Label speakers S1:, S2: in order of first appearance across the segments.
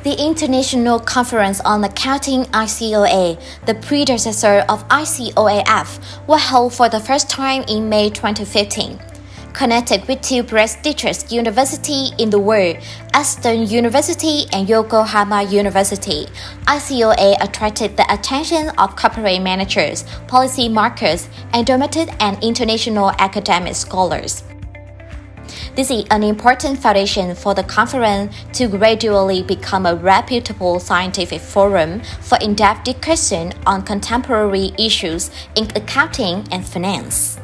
S1: The International Conference on Accounting ICOA, the predecessor of ICOAF, was held for the first time in May 2015. Connected with two prestigious universities in the world, Aston University and Yokohama University, ICOA attracted the attention of corporate managers, policy makers, and domestic and international academic scholars. This is an important foundation for the conference to gradually become a reputable scientific forum for in-depth discussion on contemporary issues in accounting and finance.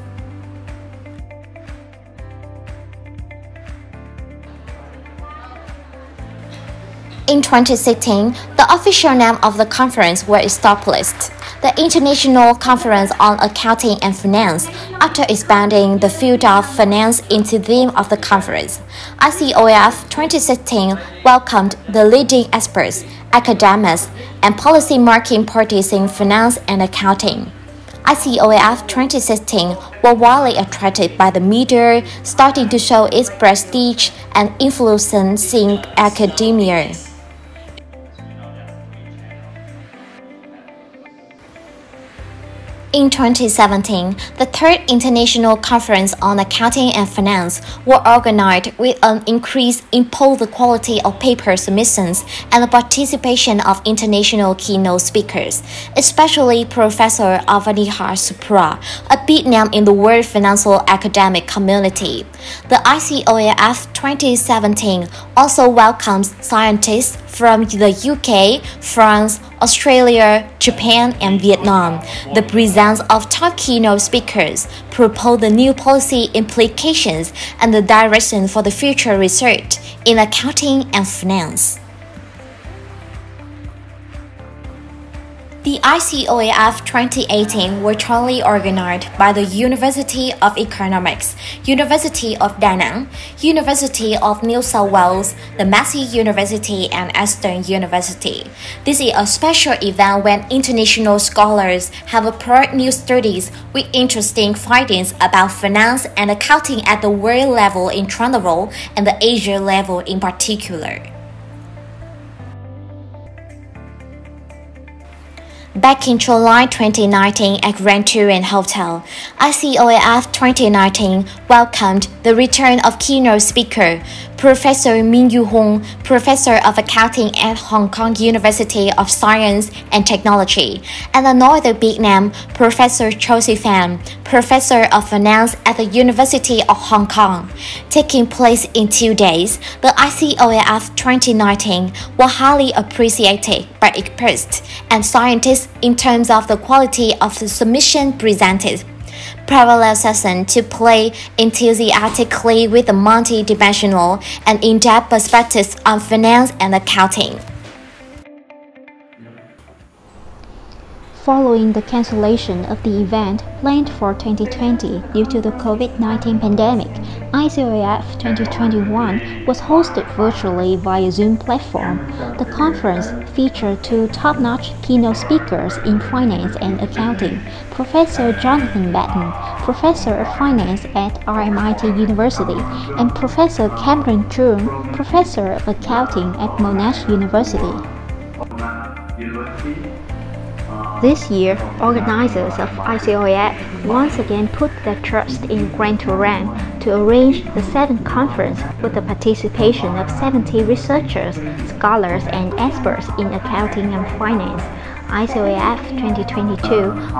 S1: In 2016, the official name of the conference was established, the International Conference on Accounting and Finance, after expanding the field of finance into the theme of the conference. ICOAF 2016 welcomed the leading experts, academics, and policy-making parties in finance and accounting. ICOAF 2016 was widely attracted by the media, starting to show its prestige and influence in academia. In 2017, the third International Conference on Accounting and Finance was organized with an increase in both the quality of paper submissions and the participation of international keynote speakers, especially Professor Avaniha Supra, a big name in the world financial academic community. The ICOAF 2017 also welcomes scientists from the UK, France, Australia, Japan, and Vietnam. The presence of top keynote speakers propose the new policy implications and the direction for the future research in accounting and finance. The ICOAF 2018 was jointly organized by the University of Economics, University of Da Nang, University of New South Wales, the Massey University, and Aston University. This is a special event when international scholars have applied new studies with interesting findings about finance and accounting at the world level in general and the Asia level in particular. Back in July 2019 at Grand Turin Hotel, ICOAF 2019 welcomed the return of keynote speaker Professor Min Yu Hong, Professor of Accounting at Hong Kong University of Science and Technology, and another big name, Professor Chow Si Fan, Professor of Finance at the University of Hong Kong. Taking place in 2 days, the ICOAF 2019 was highly appreciated by experts and scientists in terms of the quality of the submission presented. Parallel sessions to play enthusiastically with the multi-dimensional and in-depth perspectives on finance and accounting.
S2: Following the cancellation of the event planned for 2020 due to the COVID-19 pandemic, ICOAF 2021 was hosted virtually via Zoom platform. The conference featured two top-notch keynote speakers in finance and accounting, Professor Jonathan Batten, Professor of Finance at RMIT University, and Professor Cameron Chung, Professor of Accounting at Monash University. This year, organizers of ICOAF once again put their trust in Grand Turin to arrange the 7th conference with the participation of 70 researchers, scholars, and experts in accounting and finance. ICOAF 2022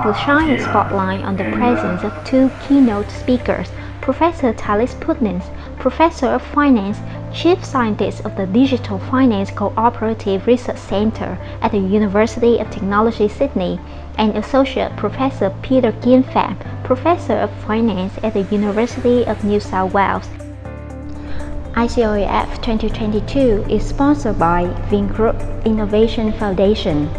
S2: will shine a spotlight on the presence of two keynote speakers, Professor Thalis Putnins, Professor of Finance, Chief Scientist of the Digital Finance Cooperative Research Center at the University of Technology Sydney, and Associate Professor Peter Kim Pham, Professor of Finance at the University of New South Wales. ICOAF 2022 is sponsored by Vingroup Innovation Foundation.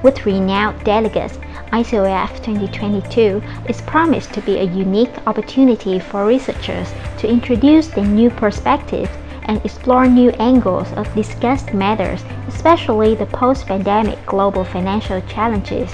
S2: With renowned delegates, ICOAF 2022 is promised to be a unique opportunity for researchers to introduce the new perspectives and explore new angles of discussed matters, especially the post-pandemic global financial challenges.